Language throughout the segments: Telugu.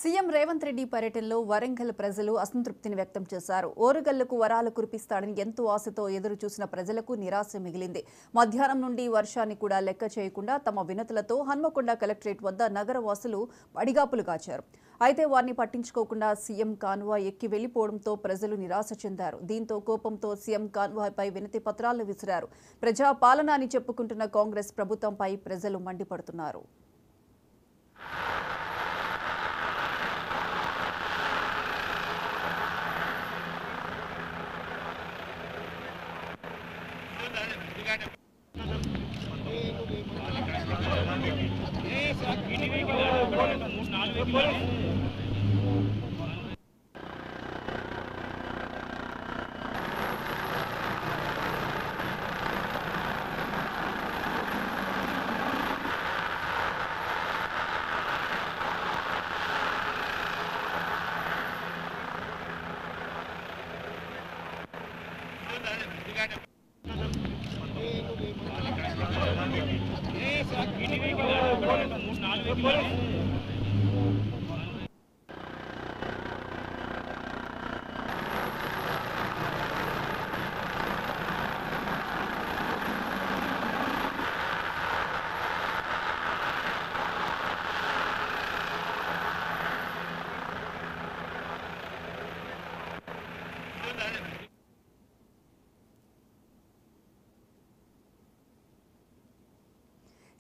సీఎం రేవంత్ రెడ్డి పర్యటనలో వరంగల్ ప్రజలు అసంతృప్తిని వ్యక్తం చేశారు. ఓరుగల్లుకు వరాలు కురిపిస్తాడని ఎంతో ఆశతో ఎదురు చూసిన ప్రజలకు నిరాశ మిగిలింది. మధ్యాహ్నం నుండి వర్షాన్ని కూడా లెక్క చేయకుండా తమ వినతులతో హన్మకొండ కలెక్టరేట్ వద్ద నగరవాసులు పడిగాపులు కాచారు. అయితే వారిని పట్టించుకోకుండా సీఎం కాన్వాయ్ ఎక్కి వెళ్లిపోవడంతో ప్రజలు నిరాశ చెందారు. దీంతో కోపంతో సీఎం కాన్వాయ్పై వినతి పత్రాలను విసిరారు. ప్రజా పాలన అని చెప్పుకుంటున్న కాంగ్రెస్ ప్రభుత్వంపై ప్రజలు మండిపడుతున్నారు.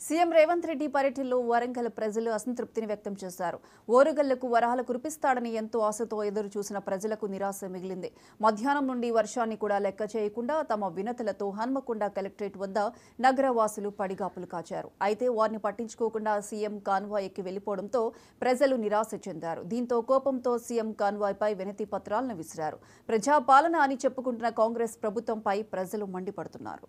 సీఎం రేవంత్ రెడ్డి పర్యటనలో వరంగల్ ప్రజలు అసంతృప్తిని వ్యక్తం చేశారు. ఓరుగల్లుకు వరాలు కురిపిస్తాడని ఎంతో ఆశతో ఎదురు చూసిన ప్రజలకు నిరాశ మిగిలింది. మధ్యాహ్నం నుండి వర్షాన్ని కూడా లెక్క చేయకుండా తమ వినతులతో హన్మకొండ కలెక్టరేట్ వద్ద నగరవాసులు పడిగాపులు కాచారు. అయితే వారిని పట్టించుకోకుండా సీఎం కాన్వాయ్ ఎక్కి వెళ్లిపోవడంతో ప్రజలు నిరాశ చెందారు. దీంతో కోపంతో సీఎం కాన్వాయ్పై వినతి పత్రాలను విసిరారు. ప్రజాపాలన అని చెప్పుకుంటున్న కాంగ్రెస్ ప్రభుత్వంపై ప్రజలు మండిపడుతున్నారు.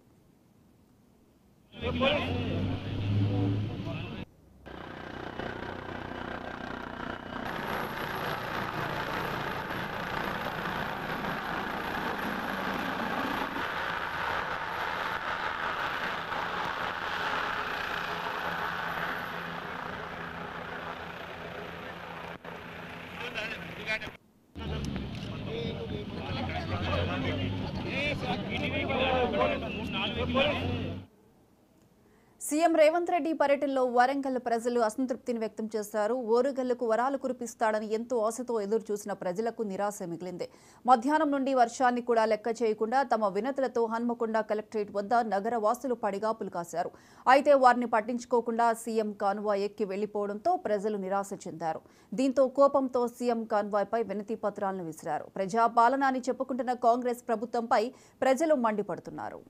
సీఎం రేవంత్ రెడ్డి పర్యటనలో వరంగల్ ప్రజలు అసంతృప్తిని వ్యక్తం చేశారు. ఓరుగల్లుకు వరాలు కురిపిస్తాడని ఎంతో ఆశతో ఎదురు చూసిన ప్రజలకు నిరాశ మిగిలింది. మధ్యాహ్నం నుండి వర్షాన్ని కూడా లెక్క చేయకుండా తమ వినతులతో హన్మకొండ కలెక్టరేట్ వద్ద నగరవాసులు పడిగాపులు కాశారు. అయితే వారిని పట్టించుకోకుండా సీఎం కాన్వాయ్ ఎక్కి వెళ్లిపోవడంతో ప్రజలు నిరాశ చెందారు. దీంతో కోపంతో సీఎం కాన్వాయ్పై వినతి పత్రాలను విసిరారు. ప్రజాపాలన అని చెప్పుకుంటున్న కాంగ్రెస్ ప్రభుత్వంపై ప్రజలు మండిపడుతున్నారు.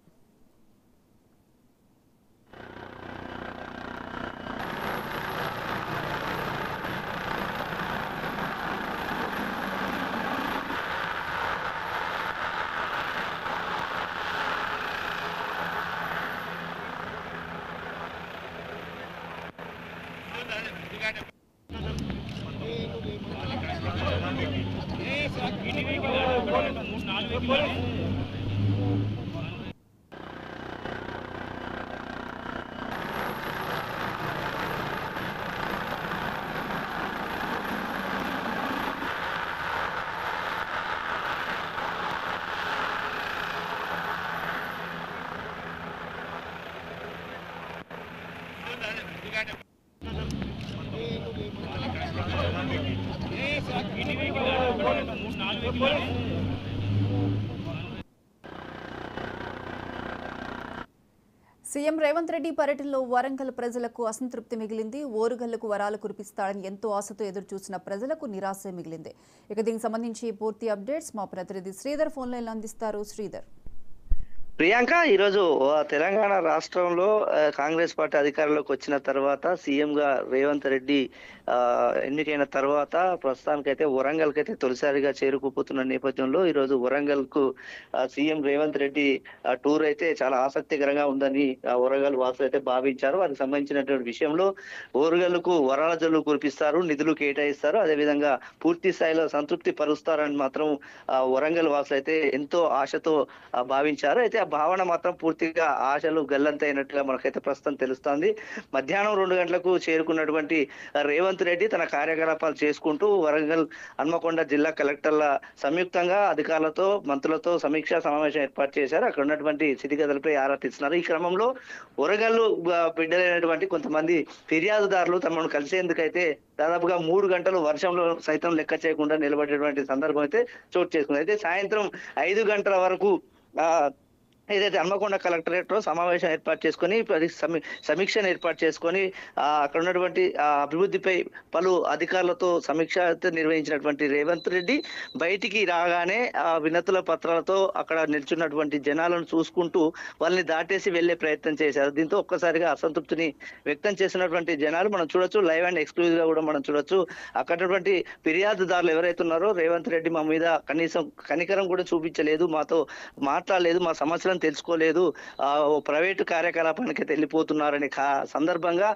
సీఎం రేవంత్ రెడ్డి పర్యటనలో వరంగల్ ప్రజలకు అసంతృప్తి మిగిలింది. ఓరుగల్లుకు వరాలు కురిపిస్తాడని ఎంతో ఆశతో ఎదురు చూసిన ప్రజలకు నిరాశ మిగిలింది. ఇక దీనికి సంబంధించి పూర్తి అప్డేట్స్ మా ప్రతినిధి శ్రీధర్ ఫోన్ లైన్లో అందిస్తారు. శ్రీధర్. ప్రియాంక, ఈరోజు తెలంగాణ రాష్ట్రంలో కాంగ్రెస్ పార్టీ అధికారంలోకి వచ్చిన తర్వాత సీఎం గా రేవంత్ రెడ్డి ఎన్నికైన తర్వాత ప్రస్తుతానికైతే వరంగల్ కైతే తొలిసారిగా చేరుకుపోతున్న నేపథ్యంలో ఈరోజు వరంగల్ కు సీఎం రేవంత్ రెడ్డి టూర్ అయితే చాలా ఆసక్తికరంగా ఉందని వరంగల్ వాసులు అయితే భావించారు. వారికి సంబంధించినటువంటి విషయంలో ఓరుగల్లుకు వరాల జల్లు కురిపిస్తారు, నిధులు కేటాయిస్తారు, అదేవిధంగా పూర్తి స్థాయిలో సంతృప్తి పరుస్తారని మాత్రం వరంగల్ వాసులు అయితే ఎంతో ఆశతో భావించారు. అయితే భావన మాత్రం పూర్తిగా ఆశలు గల్లంతైనట్టుగా మనకైతే ప్రస్తుతం తెలుస్తోంది. మధ్యాహ్నం 2 గంటలకు చేరుకున్నటువంటి రేవంత్ రెడ్డి తన కార్యకలాపాలు చేసుకుంటూ వరంగల్, హన్మకొండ జిల్లా కలెక్టర్ల సంయుక్తంగా అధికారులతో, మంత్రులతో సమీక్షా సమావేశం ఏర్పాటు చేశారు. అక్కడ ఉన్నటువంటి స్థితిగతులపై ఆరా తీస్తున్నారు. ఈ క్రమంలో వరంగల్ బిడ్డలైనటువంటి కొంతమంది ఫిర్యాదుదారులు తమను కలిసేందుకైతే దాదాపుగా 3 గంటలు వర్షంలో సైతం లెక్క చేయకుండా నిలబడేటువంటి సందర్భం అయితే చోటు చేసుకుంది. అయితే సాయంత్రం 5 గంటల వరకు ఏదైతే హన్మకొండ కలెక్టరేట్ లో సమావేశం ఏర్పాటు చేసుకొని సమీక్షను ఏర్పాటు చేసుకొని అక్కడ ఉన్నటువంటి అభివృద్ధిపై పలు అధికారులతో సమీక్ష నిర్వహించినటువంటి రేవంత్ రెడ్డి బయటికి రాగానే వినతుల పత్రాలతో అక్కడ నిల్చున్నటువంటి జనాలను చూసుకుంటూ వాళ్ళని దాటేసి వెళ్లే ప్రయత్నం చేశారు. దీంతో ఒక్కసారిగా అసంతృప్తిని వ్యక్తం చేసినటువంటి జనాలు మనం చూడొచ్చు. లైవ్ అండ్ ఎక్స్క్లూజివ్ గా కూడా మనం చూడొచ్చు. అక్కడటువంటి ఫిర్యాదుదారులు ఎవరైతే ఉన్నారో రేవంత్ రెడ్డి మా మీద కనీసం కనికరం కూడా చూపించలేదు, మాతో మాట్లాడలేదు, మా సమస్యలను తెలుసుకోలేదు, ప్రైవేటు కార్యకలాపానికి వెళ్ళిపోతున్నారనే సందర్భంగా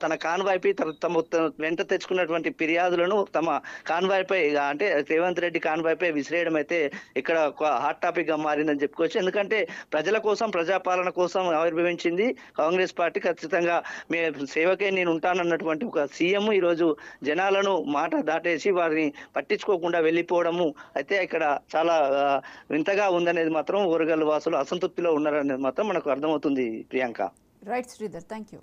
తన కాన్వాయ్ పై తమ వెంట తెచ్చుకున్నటువంటి ఫిర్యాదులను తమ కాన్వాయ్ పై అంటే రేవంత్ రెడ్డి కాన్వాయ్ పై విసిరేయడం అయితే ఇక్కడ హాట్ టాపిక్ గా మారిందని చెప్పుకోవచ్చు. ఎందుకంటే ప్రజల కోసం, ప్రజాపాలన కోసం ఆవిర్భవించింది కాంగ్రెస్ పార్టీ. ఖచ్చితంగా మీ సేవకే నేను ఉంటానన్నటువంటి ఒక సీఎం ఈ రోజు జనాలను మాట దాటేసి వారిని పట్టించుకోకుండా వెళ్ళిపోవడము అయితే ఇక్కడ చాలా వింతగా ఉందనేది మాత్రం ఓరుగల్లు వాసులు అసంతృప్తిలో ఉన్నారనేది మాత్రం మనకు అర్థమవుతుంది. Priyanka. Right Sridhar, thank you.